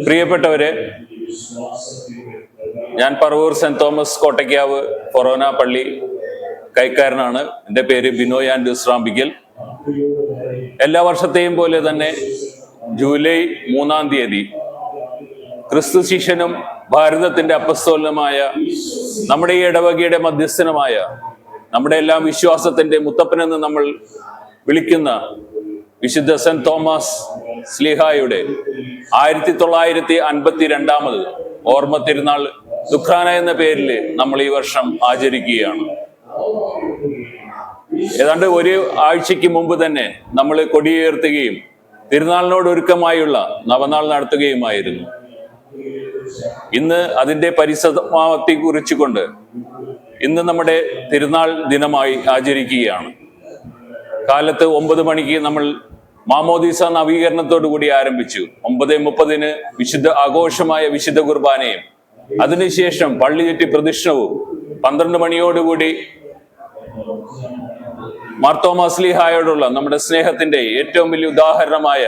പ്രിയപ്പെട്ടവരെ, ഞാൻ Paravur saint Thomas Kottakkavu ഫൊറോന പള്ളി കൈക്കാരനാണ്. എൻ്റെ പേര് ബിനോയ് ആൻഡ്രൂസ് റാമ്പിക്കൽ. എല്ലാ വർഷത്തെയും പോലെ തന്നെ ജൂലൈ 3-ാം തീയതി ക്രിസ്തു ശിഷ്യനും ഭാരതത്തിന്റെ അപ്പസ്തോലനുമായ നമ്മുടെ ഈ ഇടവകയുടെ മധ്യസ്ഥനുമായ നമ്മുടെ എല്ലാം വിശ്വാസത്തിന്റെ മുത്തപ്പനെന്ന് നമ്മൾ വിളിക്കുന്ന വിശുദ്ധ സെന്റ് തോമസ് സ്ലീഹായുടെ 1952 ഓർമ്മ തിരുനാൾ ദുഃഖാന എന്ന പേരിൽ നമ്മൾ ഈ വർഷം ആചരിക്കുകയാണ്. ഏതാണ്ട് ഒരു ആഴ്ചയ്ക്ക് മുമ്പ് തന്നെ നമ്മൾ കൊടിയുയർത്തുകയും തിരുനാളിനോട് ഒരുക്കമായുള്ള നവനാൾ നടത്തുകയുമായിരുന്നു. ഇന്ന് അതിന്റെ പരിസമാപ്തി കുറിച്ചുകൊണ്ട് ഇന്ന് നമ്മുടെ തിരുനാൾ ദിനമായി ആചരിക്കുകയാണ്. കാലത്ത് 9 മണിക്ക് നമ്മൾ മാമോദീസ നവീകരണത്തോടു കൂടി ആരംഭിച്ചു. 9:30 വിശുദ്ധ ആഘോഷമായ വിശുദ്ധ കുർബാനയും അതിനുശേഷം പള്ളി ചുറ്റി പ്രദക്ഷിണവും 12 മണിയോടുകൂടി മാർത്തോമാ സ്ലീഹായോടുള്ള നമ്മുടെ സ്നേഹത്തിന്റെ ഏറ്റവും വലിയ ഉദാഹരണമായ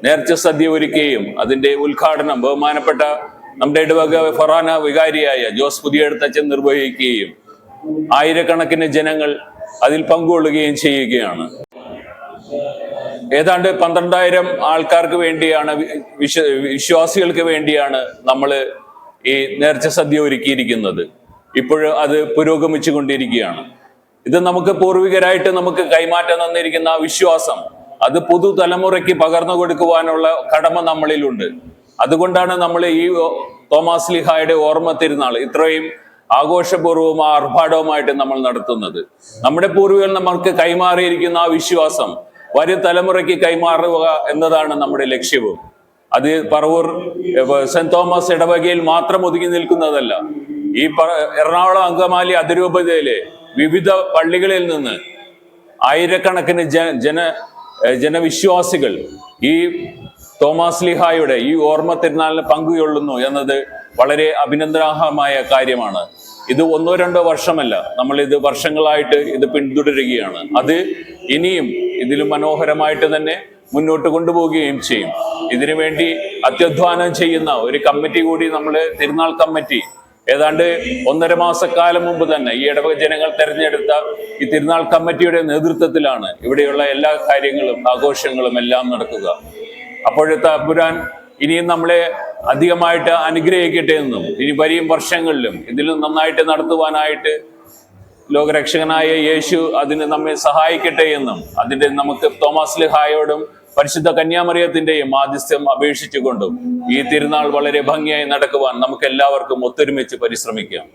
നേർച്ച സദ്യ ഒരുക്കുകയും അതിന്റെ ഉദ്ഘാടനം ബഹുമാനപ്പെട്ട നമ്മുടെ ഇടവക ഫൊറാന വികാരിയായ ജോസ് പുതിയടത്തച്ഛൻ നിർവഹിക്കുകയും ആയിരക്കണക്കിന് ജനങ്ങൾ അതിൽ പങ്കുകൊള്ളുകയും ചെയ്യുകയാണ്. ഏതാണ്ട് 12,000 ആൾക്കാർക്ക് വേണ്ടിയാണ്, വിശ്വാസികൾക്ക് വേണ്ടിയാണ് നമ്മൾ ഈ നേർച്ച സദ്യ ഒരുക്കിയിരിക്കുന്നത്. ഇപ്പോഴും അത് പുരോഗമിച്ചു കൊണ്ടിരിക്കുകയാണ്. ഇത് നമുക്ക് പൂർവികരായിട്ട് നമുക്ക് കൈമാറ്റം തന്നിരിക്കുന്ന ആ വിശ്വാസം അത് പുതുതലമുറയ്ക്ക് പകർന്നു കൊടുക്കുവാനുള്ള കടമ നമ്മളിലുണ്ട്. അതുകൊണ്ടാണ് നമ്മൾ ഈ തോമാസ് സ്ലീഹായുടെ ഓർമ്മ തിരുനാൾ ഇത്രയും ആഘോഷപൂർവ്വവും ആർഭാടവുമായിട്ട് നമ്മൾ നടത്തുന്നത്. നമ്മുടെ പൂർവികർ നമ്മൾക്ക് കൈമാറിയിരിക്കുന്ന ആ വിശ്വാസം വരും തലമുറയ്ക്ക് കൈമാറുക എന്നതാണ് നമ്മുടെ ലക്ഷ്യവും. അത് പറവൂർ സെന്റ് തോമസ് ഇടവകയിൽ മാത്രം ഒതുങ്ങി നിൽക്കുന്നതല്ല. ഈ എറണാകുളം അങ്കമാലി അതിരൂപതയിലെ വിവിധ പള്ളികളിൽ നിന്ന് ആയിരക്കണക്കിന് ജനവിശ്വാസികൾ ഈ തോമാസ് സ്ലീഹായുടെ ഈ ഓർമ്മ തിരുനാളിന് പങ്കുകൊള്ളുന്നു എന്നത് വളരെ അഭിനന്ദനാർഹമായ കാര്യമാണ്. ഇത് 1-2 വർഷമല്ല, നമ്മൾ ഇത് വർഷങ്ങളായിട്ട് ഇത് പിന്തുടരുകയാണ്. അത് ഇനിയും ഇതിലും മനോഹരമായിട്ട് തന്നെ മുന്നോട്ട് കൊണ്ടുപോവുകയും ചെയ്യും. ഇതിനു വേണ്ടി അത്യധ്വാനം ചെയ്യുന്ന ഒരു കമ്മിറ്റി കൂടി നമ്മൾ തിരുനാൾ കമ്മിറ്റി ഏതാണ്ട് 1.5 മാസക്കാലം മുമ്പ് തന്നെ ഈ ഇടവക ജനങ്ങൾ തെരഞ്ഞെടുത്ത ഈ തിരുനാൾ കമ്മിറ്റിയുടെ നേതൃത്വത്തിലാണ് ഇവിടെയുള്ള എല്ലാ കാര്യങ്ങളും ആഘോഷങ്ങളും എല്ലാം നടക്കുക. അപ്പോഴത്തെ തമ്പുരാൻ ഇനിയും നമ്മളെ അധികമായിട്ട് അനുഗ്രഹിക്കട്ടെ എന്നും ഇനി വരും വർഷങ്ങളിലും ഇതിലും നന്നായിട്ട് നടത്തുവാനായിട്ട് ലോകരക്ഷകനായ യേശു അതിന് നമ്മെ സഹായിക്കട്ടെ എന്നും അതിന്റെ നമുക്ക് തോമാസ് സ്ലീഹായോടും പരിശുദ്ധ കന്യാമറിയത്തിന്റെയും മാധ്യസ്ഥ്യം അപേക്ഷിച്ചുകൊണ്ടും ഈ തിരുനാൾ വളരെ ഭംഗിയായി നടക്കുവാൻ നമുക്ക് എല്ലാവർക്കും ഒത്തൊരുമിച്ച് പരിശ്രമിക്കാം.